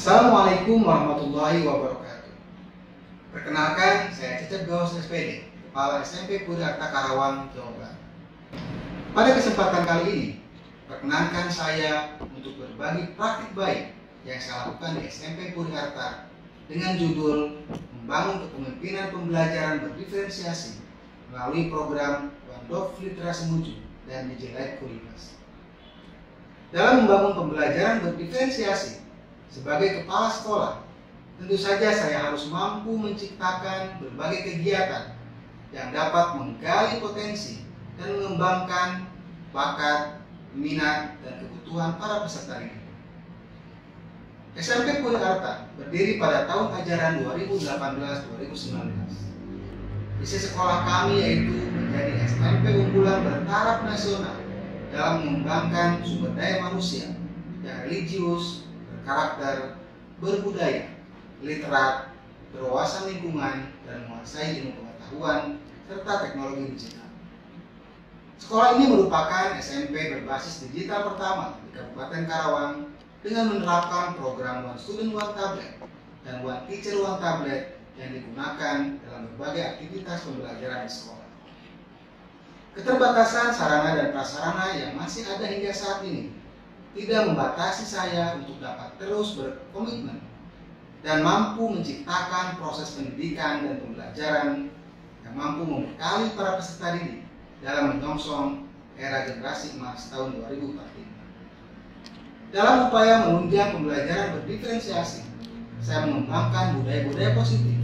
Assalamualaikum warahmatullahi wabarakatuh. Perkenalkan, saya Cecep Gaus SPD, Kepala SMP Puri Harta Karawang, Jawa Barat. Pada kesempatan kali ini, perkenankan saya untuk berbagi praktik baik yang saya lakukan di SMP Puri Harta dengan judul Membangun Kepemimpinan Pembelajaran Berdiferensiasi melalui program Wandhof Literasi Muju dan Digilight Kulibas. Dalam membangun pembelajaran berdiferensiasi sebagai kepala sekolah, tentu saja saya harus mampu menciptakan berbagai kegiatan yang dapat menggali potensi dan mengembangkan bakat, minat, dan kebutuhan para peserta didik. SMP Puri Harta berdiri pada tahun ajaran 2018-2019. Visi sekolah kami yaitu menjadi SMP unggulan bertaraf nasional dalam mengembangkan sumber daya manusia yang religius, berkarakter, berbudaya, literat, berwawasan lingkungan, dan menguasai ilmu pengetahuan serta teknologi digital. Sekolah ini merupakan SMP berbasis digital pertama di Kabupaten Karawang dengan menerapkan program One Student One Tablet dan One Teacher One Tablet yang digunakan dalam berbagai aktivitas pembelajaran di sekolah. Keterbatasan sarana dan prasarana yang masih ada hingga saat ini tidak membatasi saya untuk dapat terus berkomitmen dan mampu menciptakan proses pendidikan dan pembelajaran yang mampu membekali para peserta didik dalam menyongsong era generasi emas tahun 2045. Dalam upaya menunjang pembelajaran berdiferensiasi, saya mengembangkan budaya-budaya positif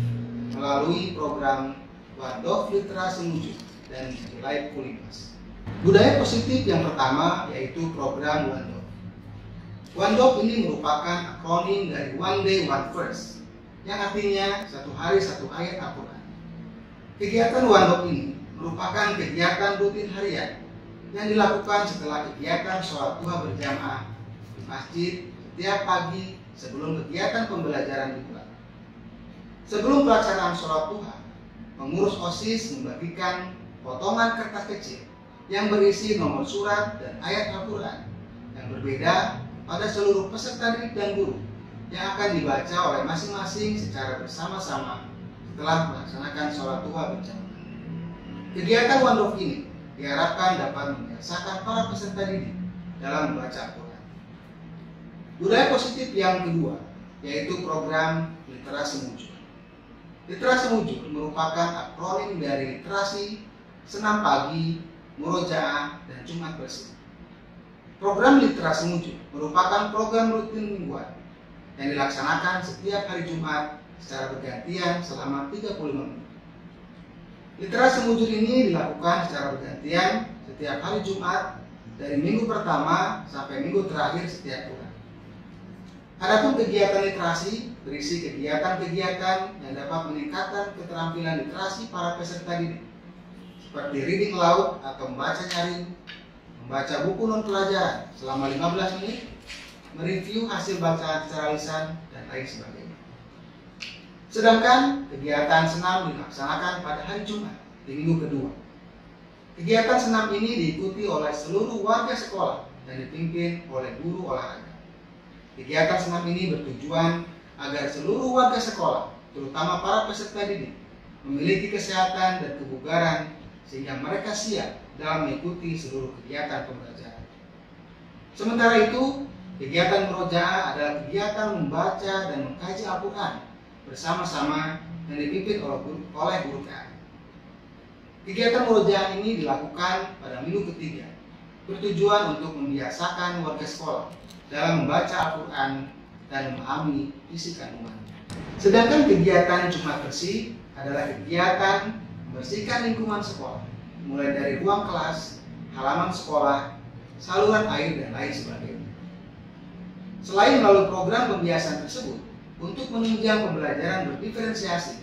melalui program Wandhof Literasi Muju dan Digilight Kulibas. Budaya positif yang pertama yaitu program Wandhof. Wandhof ini merupakan akronim dari One Day One Verse, yang artinya satu hari satu ayat Al-Quran. Kegiatan Wandhof ini merupakan kegiatan rutin harian yang dilakukan setelah kegiatan sholat duha berjamaah di masjid setiap pagi sebelum kegiatan pembelajaran dimulai. Sebelum pelaksanaan sholat duha, pengurus OSIS membagikan potongan kertas kecil yang berisi nomor surat dan ayat Al-Quran yang berbeda pada seluruh peserta didik dan guru yang akan dibaca oleh masing-masing secara bersama-sama setelah melaksanakan sholat duha berjamaah. Kegiatan Wandhof ini diharapkan dapat membiasakan para peserta didik dalam membaca Al-Quran. Budaya positif yang kedua yaitu program Literasi Muju. Literasi Muju merupakan akronim dari literasi, senam pagi, murojaah, dan Jumat bersih. Program Literasi Muju merupakan program rutin mingguan yang dilaksanakan setiap hari Jumat secara bergantian selama 35 menit. Literasi Muju ini dilakukan secara bergantian setiap hari Jumat dari minggu pertama sampai minggu terakhir setiap bulan. Adapun kegiatan literasi berisi kegiatan-kegiatan yang dapat meningkatkan keterampilan literasi para peserta didik, seperti reading aloud atau membaca nyaring, membaca buku non pelajaran selama 15 menit, mereview hasil bacaan secara lisan, dan lain sebagainya. Sedangkan kegiatan senam dilaksanakan pada hari Jumat di minggu kedua. Kegiatan senam ini diikuti oleh seluruh warga sekolah dan dipimpin oleh guru olahraga. Kegiatan senam ini bertujuan agar seluruh warga sekolah, terutama para peserta didik, memiliki kesehatan dan kebugaran sehingga mereka siap dalam mengikuti seluruh kegiatan pembelajaran. Sementara itu, kegiatan murojaah adalah kegiatan membaca dan mengkaji Al-Quran bersama-sama yang dipimpin oleh guru KA. Kegiatan murojaah ini dilakukan pada minggu ketiga, bertujuan untuk membiasakan warga sekolah dalam membaca Al-Quran dan memahami isi kandungannya. Sedangkan kegiatan Jumat bersih adalah kegiatan membersihkan lingkungan sekolah, mulai dari ruang kelas, halaman sekolah, saluran air, dan lain sebagainya. Selain melalui program pembiasan tersebut, untuk menunjang pembelajaran berdiferensiasi,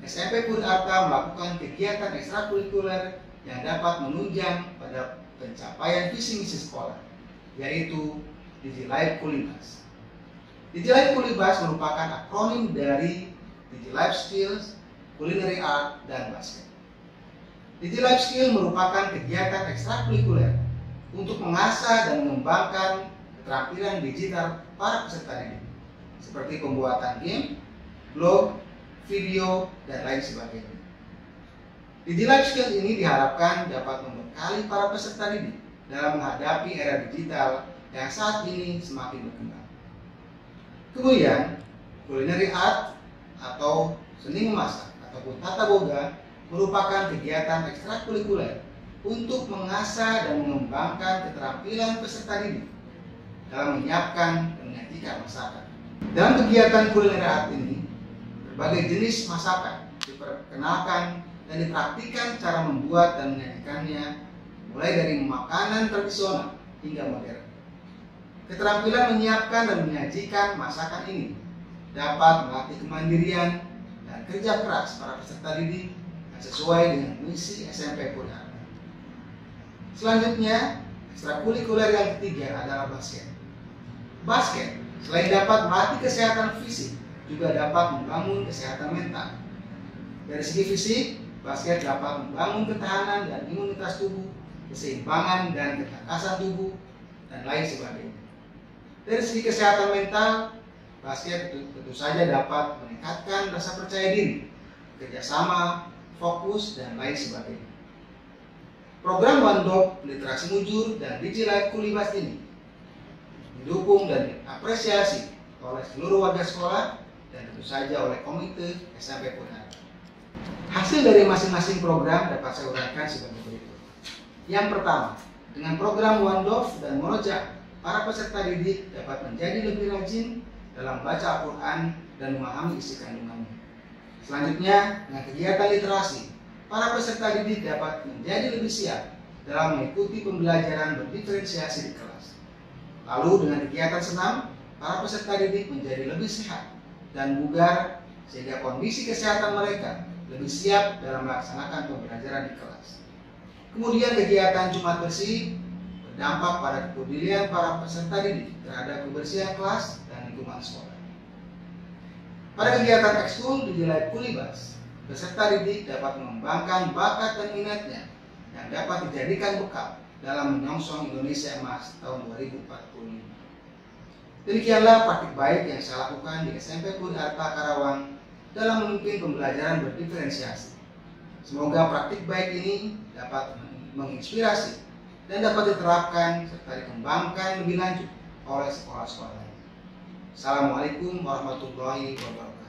SMP Puri Harta melakukan kegiatan ekstrakurikuler yang dapat menunjang pada pencapaian visi misi sekolah, yaitu Digilight Kulibas. Digilight Kulibas merupakan akronim dari Digilight Skills, Culinary Art, dan Basket. Digilight Skill merupakan kegiatan ekstrakurikuler untuk mengasah dan mengembangkan keterampilan digital para peserta didik. seperti pembuatan game, blog, video, dan lain sebagainya. DigiLife Skills ini diharapkan dapat membekali para peserta didik dalam menghadapi era digital yang saat ini semakin berkembang. Kemudian, culinary art atau seni memasak ataupun tata boga merupakan kegiatan ekstrakurikuler untuk mengasah dan mengembangkan keterampilan peserta didik dalam menyiapkan dan menyajikan masakan. Dalam kegiatan culinary art ini, berbagai jenis masakan diperkenalkan dan dipraktikkan cara membuat dan menyajikannya, mulai dari makanan tradisional hingga modern. Keterampilan menyiapkan dan menyajikan masakan ini dapat melatih kemandirian dan kerja keras para peserta didik yang sesuai dengan misi SMP Purharta. Selanjutnya, ekstrakurikuler yang ketiga adalah basket. Basket selain dapat melatih kesehatan fisik, juga dapat membangun kesehatan mental. Dari segi fisik, basket dapat membangun ketahanan dan imunitas tubuh, keseimbangan dan ketakasan tubuh, dan lain sebagainya. Dari segi kesehatan mental, basket tentu saja dapat meningkatkan rasa percaya diri, kerjasama, fokus, dan lain sebagainya. Program Wandok Literasi Mujur dan DigiLife Kulibas ini didukung dan diapresiasi oleh seluruh warga sekolah dan tentu saja oleh Komite SMP Purharta. Hasil dari masing-masing program dapat saya uraikan sebagai berikut. Yang pertama, dengan program Wandok dan Monojak, para peserta didik dapat menjadi lebih rajin dalam baca Al-Quran dan memahami isi kandungannya. Selanjutnya, dengan kegiatan literasi, para peserta didik dapat menjadi lebih siap dalam mengikuti pembelajaran berdiferensiasi di kelas. Lalu dengan kegiatan senam, para peserta didik menjadi lebih sehat dan bugar sehingga kondisi kesehatan mereka lebih siap dalam melaksanakan pembelajaran di kelas. Kemudian kegiatan Jumat Bersih berdampak pada kepedulian para peserta didik terhadap kebersihan kelas dan lingkungan sekolah. Pada kegiatan ekskul DigiLife Kulibas, peserta didik dapat mengembangkan bakat dan minatnya yang dapat dijadikan bekal dalam menyongsong Indonesia Emas tahun 2045. Demikianlah praktik baik yang saya lakukan di SMP Purharta Karawang dalam memimpin pembelajaran berdiferensiasi. Semoga praktik baik ini dapat menginspirasi dan dapat diterapkan serta dikembangkan lebih lanjut oleh sekolah-sekolah lain. Assalamualaikum warahmatullahi wabarakatuh.